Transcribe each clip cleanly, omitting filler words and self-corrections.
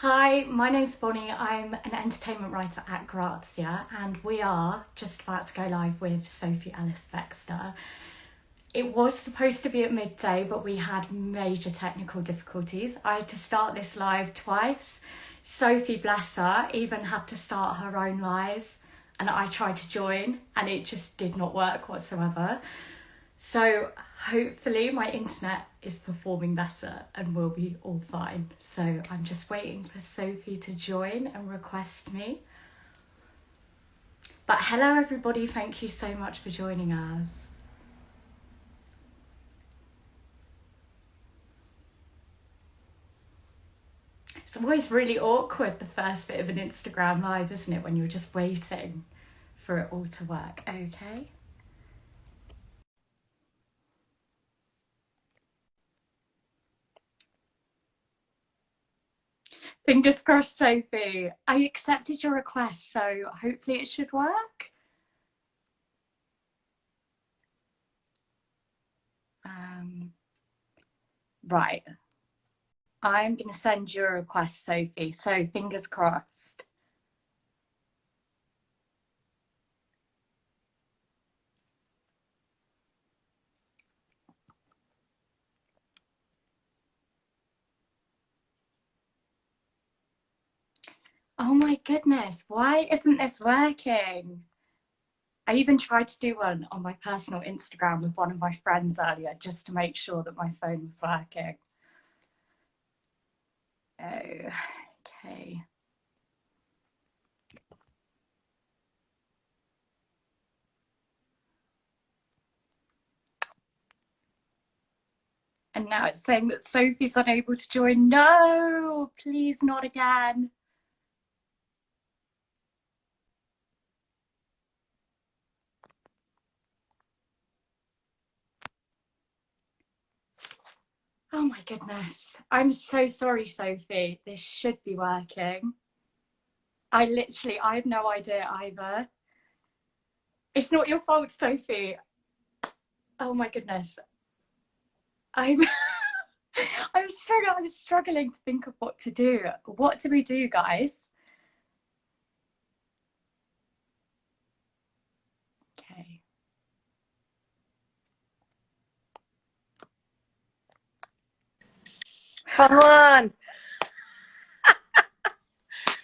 Hi, my name's Bonnie. I'm an entertainment writer at Grazia, and we are just about to go live with Sophie Ellis-Bextor. It was supposed to be at midday, but we had major technical difficulties. I had to start this live twice. Sophie, bless her, even had to start her own live, and I tried to join, and it just did not work whatsoever. So hopefully my internet is performing better and we'll be all fine. So I'm just waiting for Sophie to join and request me. But hello everybody, thank you so much for joining us. It's always really awkward, the first bit of an Instagram live, isn't it, when you're just waiting for it all to work. Okay. Fingers crossed, Sophie. I accepted your request, so hopefully it should work. Right. I'm going to send you a request, Sophie, so fingers crossed. Oh my goodness, why isn't this working? I even tried to do one on my personal Instagram with one of my friends earlier just to make sure that my phone was working. Oh, okay. And now it's saying that Sophie's unable to join. No, please not again. Oh my goodness. I'm so sorry, Sophie. This should be working. I have no idea either. It's not your fault, Sophie. Oh my goodness. I'm I'm struggling to think of what to do. What do we do, guys? Okay. Come on.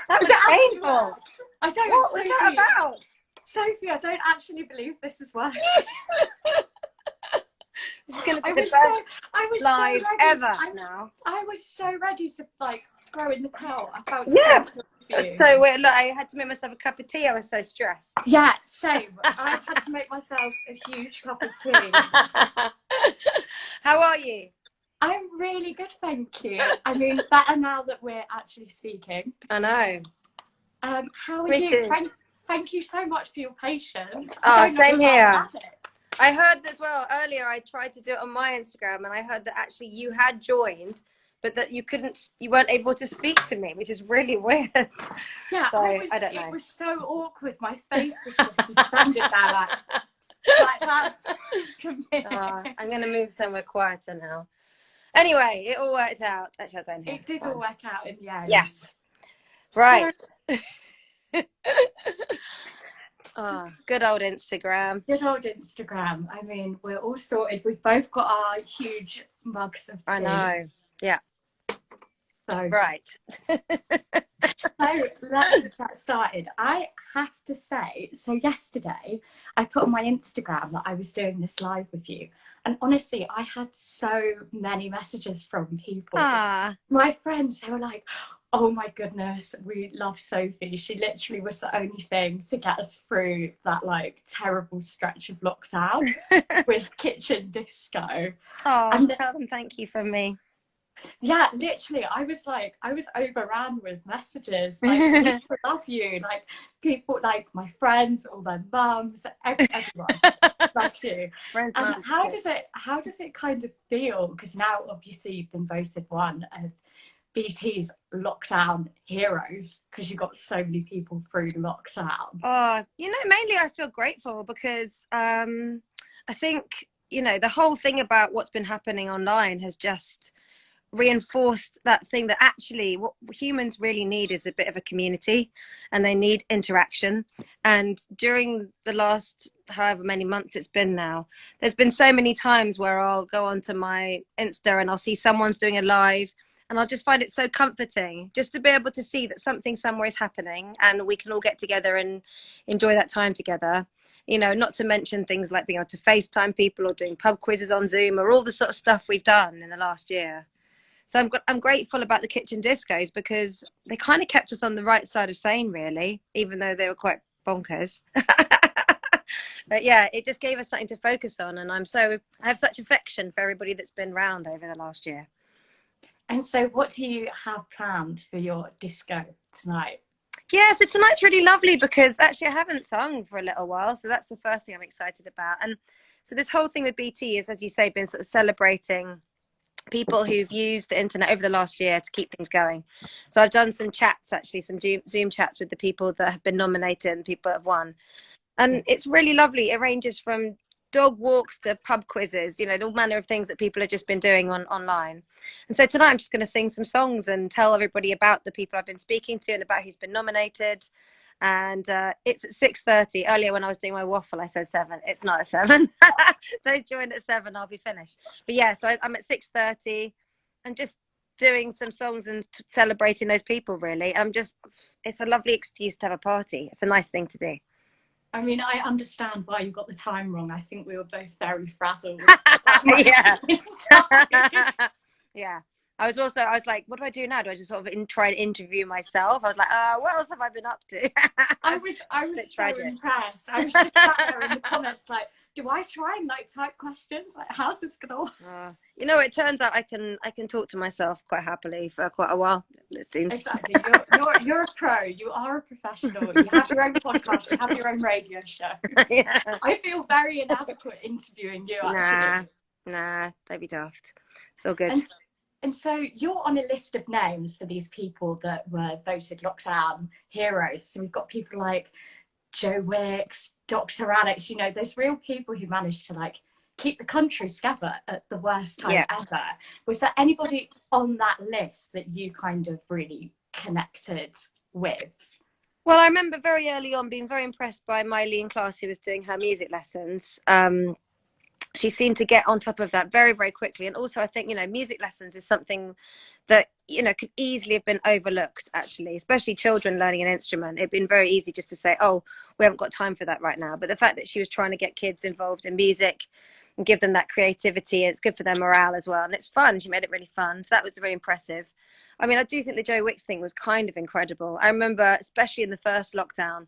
That was painful. I don't. What was that about? Sophie, I don't actually believe this is working. This is going to be the best live ever now. I was so ready to like throw in the towel. I felt so weird. Look, I had to make myself a cup of tea. I was so stressed. Yeah, same. I had to make myself a huge cup of tea. How are you? I'm really good, thank you. I mean, better now that we're actually speaking. I know. How are you? Thank you so much for your patience. Oh, same here. I heard as well earlier, I tried to do it on my Instagram and I heard that actually you had joined, but that you weren't able to speak to me, which is really weird. Yeah, so, I don't know. It was so awkward. My face was just suspended there like that. I'm going to move somewhere quieter now. Anyway, it all worked out. Actually, I'll go in here. It did all work out in the end. Yes. Right. Oh, good old Instagram. Good old Instagram. I mean, we're all sorted. We've both got our huge mugs of tea. I know. Yeah. So, right. So let's get started. I have to say, so yesterday I put on my Instagram that I was doing this live with you. And honestly, I had so many messages from people. My friends, they were like, oh my goodness, we love Sophie. She literally was the only thing to get us through that like terrible stretch of lockdown with kitchen disco. Oh, and tell them thank you from me. Yeah, literally, I was overran with messages. Like, people love you. Like, people, like my friends, all their mums, everyone loves you. Friends, and how does it kind of feel? Because now, obviously, you've been voted one of BT's lockdown heroes because you got so many people through lockdown. Oh, mainly I feel grateful because I think, the whole thing about what's been happening online has just reinforced that thing that actually what humans really need is a bit of a community, and they need interaction. And during the last however many months it's been now, there's been so many times where I'll go onto my Insta and I'll see someone's doing a live, and I'll just find it so comforting just to be able to see that something somewhere is happening and we can all get together and enjoy that time together. You know, not to mention things like being able to FaceTime people or doing pub quizzes on Zoom or all the sort of stuff we've done in the last year. So I'm grateful about the kitchen discos because they kind of kept us on the right side of sane, really, even though they were quite bonkers. But yeah, it just gave us something to focus on, and I have such affection for everybody that's been round over the last year. And so what do you have planned for your disco tonight? Yeah, so tonight's really lovely because actually I haven't sung for a little while, so that's the first thing I'm excited about. And so this whole thing with BT is, as you say, been sort of celebrating people who've used the internet over the last year to keep things going. So I've done some chats, actually, some Zoom chats with the people that have been nominated and people that have won. And it's really lovely. It ranges from dog walks to pub quizzes, you know, all manner of things that people have just been doing online. And so tonight I'm just going to sing some songs and tell everybody about the people I've been speaking to and about who's been nominated. And it's at 6:30. Earlier when I was doing my waffle, I said 7. It's not at 7. Don't join at 7. I'll be finished. But yeah, so I'm at 6:30. I'm just doing some songs and celebrating those people, really. It's a lovely excuse to have a party. It's a nice thing to do. I mean, I understand why you got the time wrong. I think we were both very frazzled. Yeah. Yeah. I was like, what do I do now? Do I just sort of try and interview myself? I was like, what else have I been up to? I was so impressed. I was just sat there in the comments like, do I try and like type questions? Like, how's this gonna work? You know, it turns out I can talk to myself quite happily for quite a while, it seems. Exactly. You're a pro. You are a professional. You have your own podcast. You have your own radio show. Yeah. I feel very inadequate interviewing you, actually. Nah, don't be daft. It's all good. And so you're on a list of names for these people that were voted lockdown heroes. So we've got people like Joe Wicks, Dr. Alex, you know, those real people who managed to like keep the country together at the worst time ever. Was there anybody on that list that you kind of really connected with? Well, I remember very early on being very impressed by Miley in class who was doing her music lessons. She seemed to get on top of that very, very quickly. And also I think, you know, music lessons is something that, you know, could easily have been overlooked, actually, especially children learning an instrument. It'd been very easy just to say, oh, we haven't got time for that right now. But the fact that she was trying to get kids involved in music and give them that creativity, it's good for their morale as well. And it's fun. She made it really fun. So that was very impressive. I mean, I do think the Joe Wicks thing was kind of incredible. I remember, especially in the first lockdown,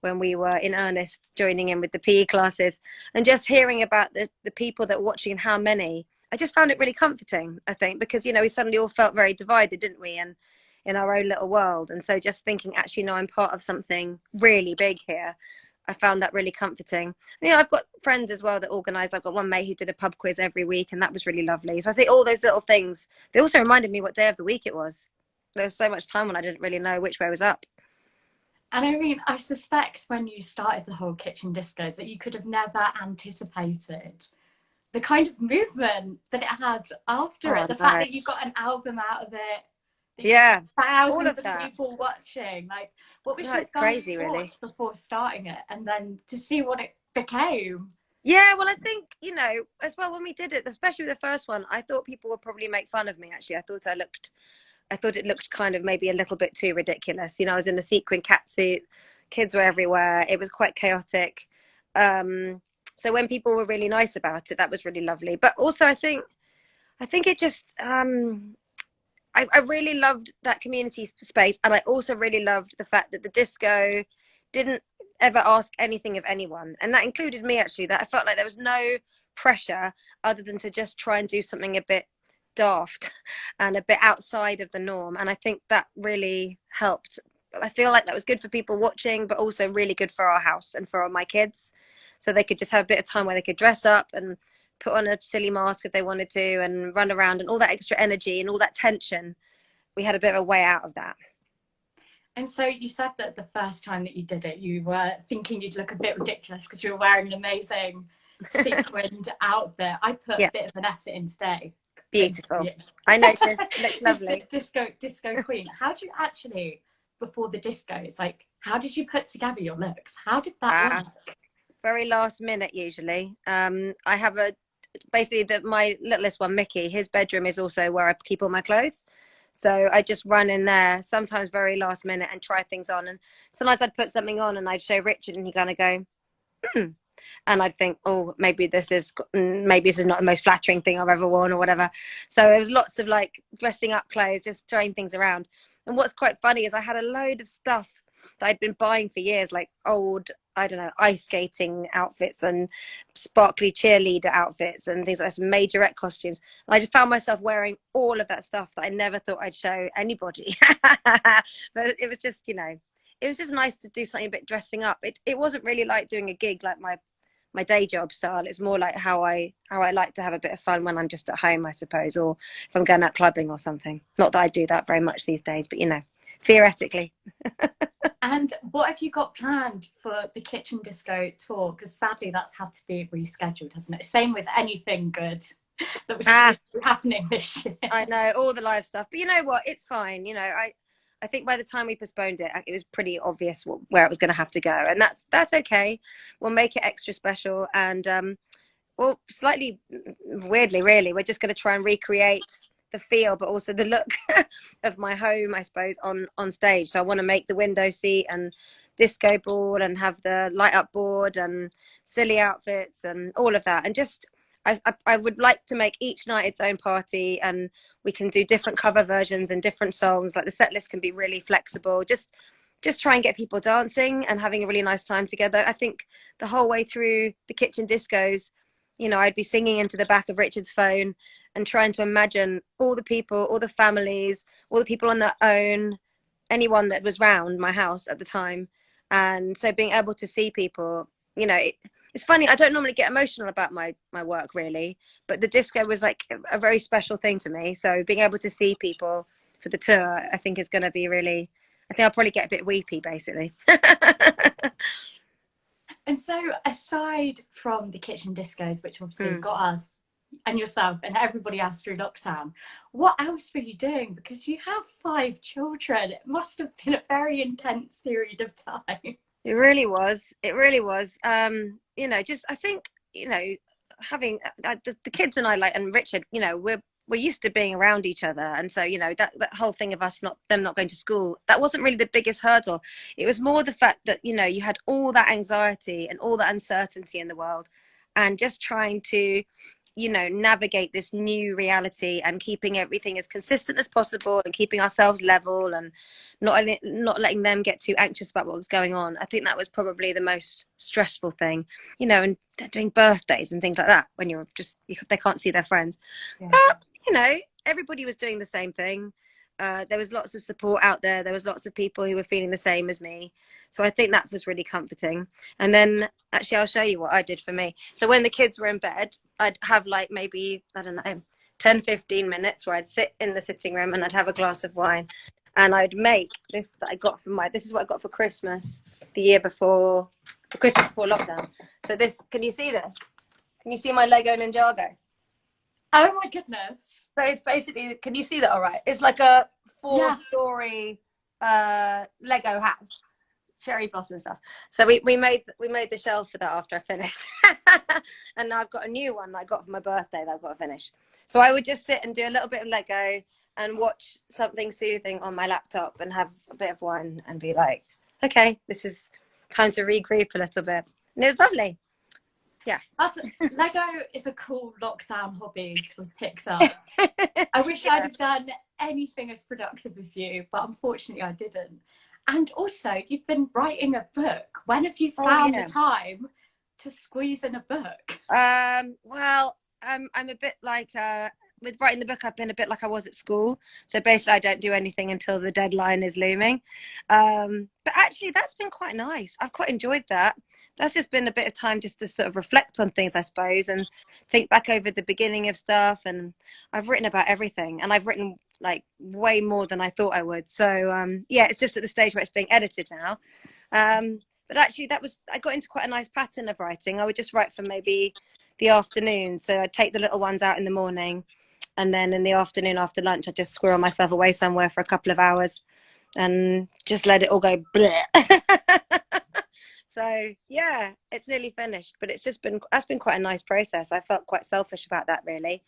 when we were in earnest joining in with the PE classes and just hearing about the people that were watching and how many, I just found it really comforting, I think, because, you know, we suddenly all felt very divided, didn't we? And in our own little world. And so just thinking, actually, no, I'm part of something really big here. I found that really comforting. And, you know, I've got friends as well that organise. I've got one mate who did a pub quiz every week, and that was really lovely. So I think all those little things, they also reminded me what day of the week it was. There was so much time when I didn't really know which way was up. And I mean, I suspect when you started the whole kitchen discos that you could have never anticipated the kind of movement that it had after it. The fact that you got an album out of it. Thousands of people watching. Like, what was your guys' thoughts before starting it? And then to see what it became. Yeah, well, I think, you know, as well, when we did it, especially the first one, I thought people would probably make fun of me, actually. I thought it looked kind of maybe a little bit too ridiculous. You know, I was in a sequin catsuit, kids were everywhere. It was quite chaotic. So when people were really nice about it, that was really lovely. But also I think it just, I really loved that community space. And I also really loved the fact that the disco didn't ever ask anything of anyone. And that included me, actually, that I felt like there was no pressure other than to just try and do something a bit daft and a bit outside of the norm. And I think that really helped. I feel like that was good for people watching, but also really good for our house and for my kids, so they could just have a bit of time where they could dress up and put on a silly mask if they wanted to and run around, and all that extra energy and all that tension, we had a bit of a way out of that. And so you said that the first time that you did it, you were thinking you'd look a bit ridiculous because you were wearing an amazing sequined outfit. I put a bit of an effort in today. Thank Beautiful. you. I know, sis. Looks lovely. Disco queen. How do you actually, before the discos, like, how did you put together your looks? How did that work? Very last minute usually. I have a basically my littlest one, Mickey, his bedroom is also where I keep all my clothes. So I just run in there, sometimes very last minute, and try things on. And sometimes I'd put something on and I'd show Richard and he'd kind of go, hmm. And I'd think, oh, maybe this is not the most flattering thing I've ever worn or whatever. So it was lots of like dressing up clothes, just throwing things around. And what's quite funny is I had a load of stuff that I'd been buying for years, like old, I don't know, ice skating outfits and sparkly cheerleader outfits and things like this, majorette costumes. And I just found myself wearing all of that stuff that I never thought I'd show anybody. But it was just, it was just nice to do something a bit dressing up. It wasn't really like doing a gig like my day job style. It's more like how I like to have a bit of fun when I'm just at home, I suppose, or if I'm going out clubbing or something. Not that I do that very much these days, but theoretically. And what have you got planned for the Kitchen Disco tour? Because sadly that's had to be rescheduled, hasn't it? Same with anything good that was supposed to be happening this year. I know, all the live stuff, but you know what, it's fine. I think by the time we postponed it, it was pretty obvious where it was going to have to go, and that's okay. We'll make it extra special, and well, slightly weirdly, really, we're just going to try and recreate the feel, but also the look of my home, I suppose, on stage. So I want to make the window seat and disco board and have the light up board and silly outfits and all of that, and just I would like to make each night its own party, and we can do different cover versions and different songs. Like the set list can be really flexible. Just try and get people dancing and having a really nice time together. I think the whole way through the kitchen discos, I'd be singing into the back of Richard's phone and trying to imagine all the people, all the families, all the people on their own, anyone that was round my house at the time. And so being able to see people, it's funny, I don't normally get emotional about my work really, but the disco was like a very special thing to me. So being able to see people for the tour, I think is going to be really, I think I'll probably get a bit weepy basically. And so aside from the kitchen discos, which obviously got us and yourself and everybody else through lockdown, what else were you doing? Because you have 5 children. It must have been a very intense period of time. It really was. It really was. Just I think, having the kids and I, like, and Richard, we're used to being around each other, and so that whole thing of them not going to school, that wasn't really the biggest hurdle. It was more the fact that you had all that anxiety and all that uncertainty in the world, and just trying to navigate this new reality and keeping everything as consistent as possible and keeping ourselves level and not letting them get too anxious about what was going on. I think that was probably the most stressful thing, and doing birthdays and things like that when they can't see their friends. Yeah. But everybody was doing the same thing. There was lots of support out there. There was lots of people who were feeling the same as me. So I think that was really comforting. And then actually I'll show you what I did for me. So when the kids were in bed, I'd have like maybe, I don't know, 10, 15 minutes where I'd sit in the sitting room and I'd have a glass of wine. And I'd make this that I got this is what I got for Christmas the year before, for Christmas before lockdown. So this, can you see this? Can you see my Lego Ninjago? Oh my goodness. So it's basically, can you see that all right? It's like a 4-story Lego house, cherry blossom and stuff. So we made the shelf for that after I finished. And now I've got a new one that I got for my birthday that I've got to finish. So I would just sit and do a little bit of Lego and watch something soothing on my laptop and have a bit of wine and be like, okay, this is time to regroup a little bit. And it was lovely. Yeah. Lego is a cool lockdown hobby to have picked up. I wish I'd have done anything as productive with you, but unfortunately I didn't. And also, you've been writing a book. When have you found the time to squeeze in a book? Well, I'm a bit like with writing the book, I've been a bit like I was at school. So basically I don't do anything until the deadline is looming. But actually that's been quite nice. I've quite enjoyed that. That's just been a bit of time just to sort of reflect on things, I suppose, and think back over the beginning of stuff. And I've written about everything, and I've written like way more than I thought I would. So it's just at the stage where it's being edited now. But actually I got into quite a nice pattern of writing. I would just write for maybe the afternoon. So I'd take the little ones out in the morning and then in the afternoon after lunch I just squirrel myself away somewhere for a couple of hours and just let it all go bleh. So yeah, it's nearly finished, but that's been quite a nice process. I felt quite selfish about that, really.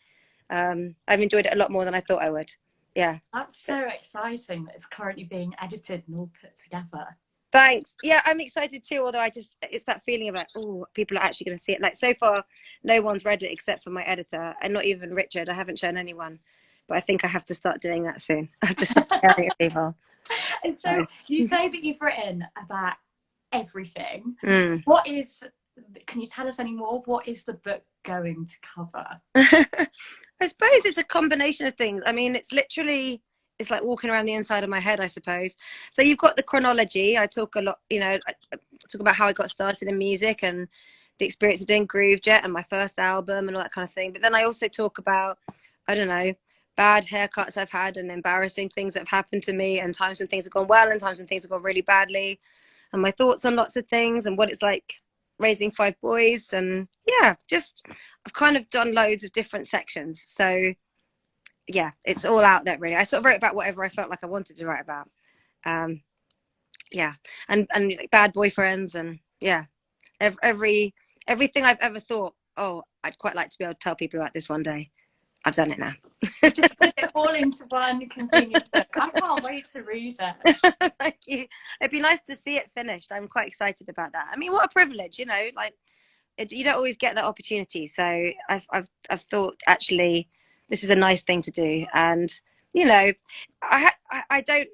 I've enjoyed it a lot more than I thought I would. Yeah. That's so exciting that it's currently being edited and all put together. Thanks. Yeah, I'm excited too, although it's that feeling of like, oh, people are actually going to see it. Like, so far, no one's read it except for my editor, and not even Richard. I haven't shown anyone, but I think I have to start doing that soon. I have to start sharing it with people. And so you say that you've written about everything. Mm. Can you tell us any more? What is the book going to cover? I suppose it's a combination of things. I mean, it's like walking around the inside of my head, I suppose. So you've got the chronology. I talk a lot, I talk about how I got started in music and the experience of doing Groove Jet and my first album and all that kind of thing. But then I also talk about, I don't know, bad haircuts I've had and embarrassing things that have happened to me, and times when things have gone well and times when things have gone really badly, and my thoughts on lots of things and what it's like raising 5 boys. And yeah, I've kind of done loads of different sections. So yeah, it's all out there, really. I sort of wrote about whatever I felt like I wanted to write about. Yeah, and like bad boyfriends, and yeah, everything I've ever thought, oh, I'd quite like to be able to tell people about this one day. I've done it now. Just put it all into one convenient book. I can't wait to read it. Thank you. It'd be nice to see it finished. I'm quite excited about that. I mean, what a privilege, like you don't always get that opportunity. So I've thought, actually, this is a nice thing to do. And I don't.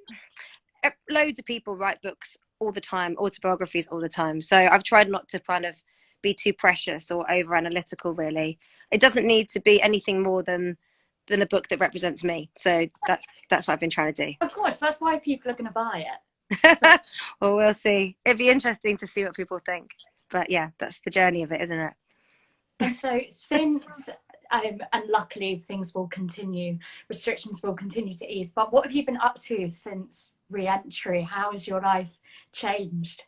Loads of people write books all the time, autobiographies all the time. So I've tried not to kind of be too precious or over analytical, really. It doesn't need to be anything more than a book that represents me. So that's what I've been trying to do. Of course, that's why people are going to buy it. So. Well, we'll see. It'd be interesting to see what people think. But yeah, that's the journey of it, isn't it? And so since, and luckily things will continue, restrictions will continue to ease, but what have you been up to since re-entry? How has your life changed?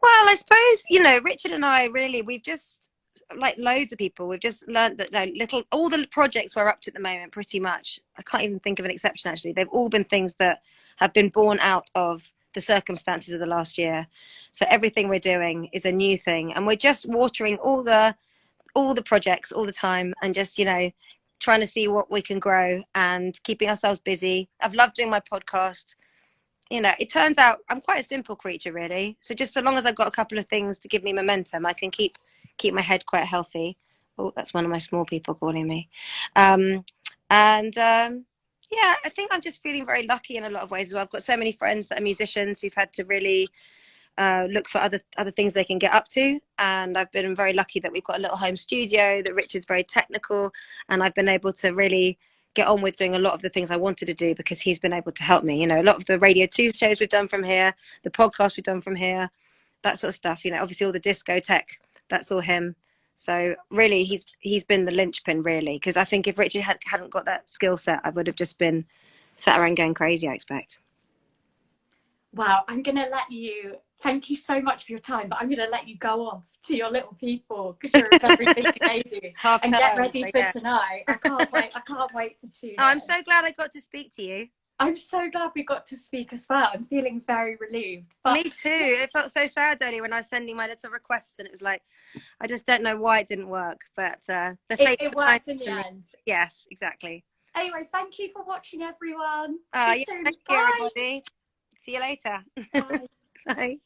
Well, I suppose, Richard and I really, we've just, like loads of people, we've just learned that all the projects we're up to at the moment, pretty much, I can't even think of an exception, actually. They've all been things that have been born out of the circumstances of the last year. So everything we're doing is a new thing, and we're just watering all the projects all the time, and just, trying to see what we can grow and keeping ourselves busy. I've loved doing my podcast. It turns out I'm quite a simple creature, really. So just so long as I've got a couple of things to give me momentum, I can keep my head quite healthy. Oh, that's one of my small people calling me. Yeah, I think I'm just feeling very lucky in a lot of ways as well. I've got so many friends that are musicians who've had to really look for other things they can get up to, and I've been very lucky that we've got a little home studio, that Richard's very technical, and I've been able to really get on with doing a lot of the things I wanted to do because he's been able to help me. A lot of the Radio 2 shows we've done from here, the podcast we've done from here, that sort of stuff. Obviously all the disco tech, that's all him. So really he's been the linchpin, really, because I think if Richard hadn't got that skill set, I would have just been sat around going crazy, I expect. Wow, I'm going to let you, thank you so much for your time, but I'm going to let you go off to your little people because you're a very big lady and get ready for tonight. I can't wait to tune in. I'm so glad I got to speak to you. I'm so glad we got to speak as well. I'm feeling very relieved. But me too. It felt so sad earlier when I was sending my little requests, and it was like, I just don't know why it didn't work, but it worked in the end. Yes, exactly. Anyway, thank you for watching, everyone. Thank you, everybody. See you later. Bye. Bye.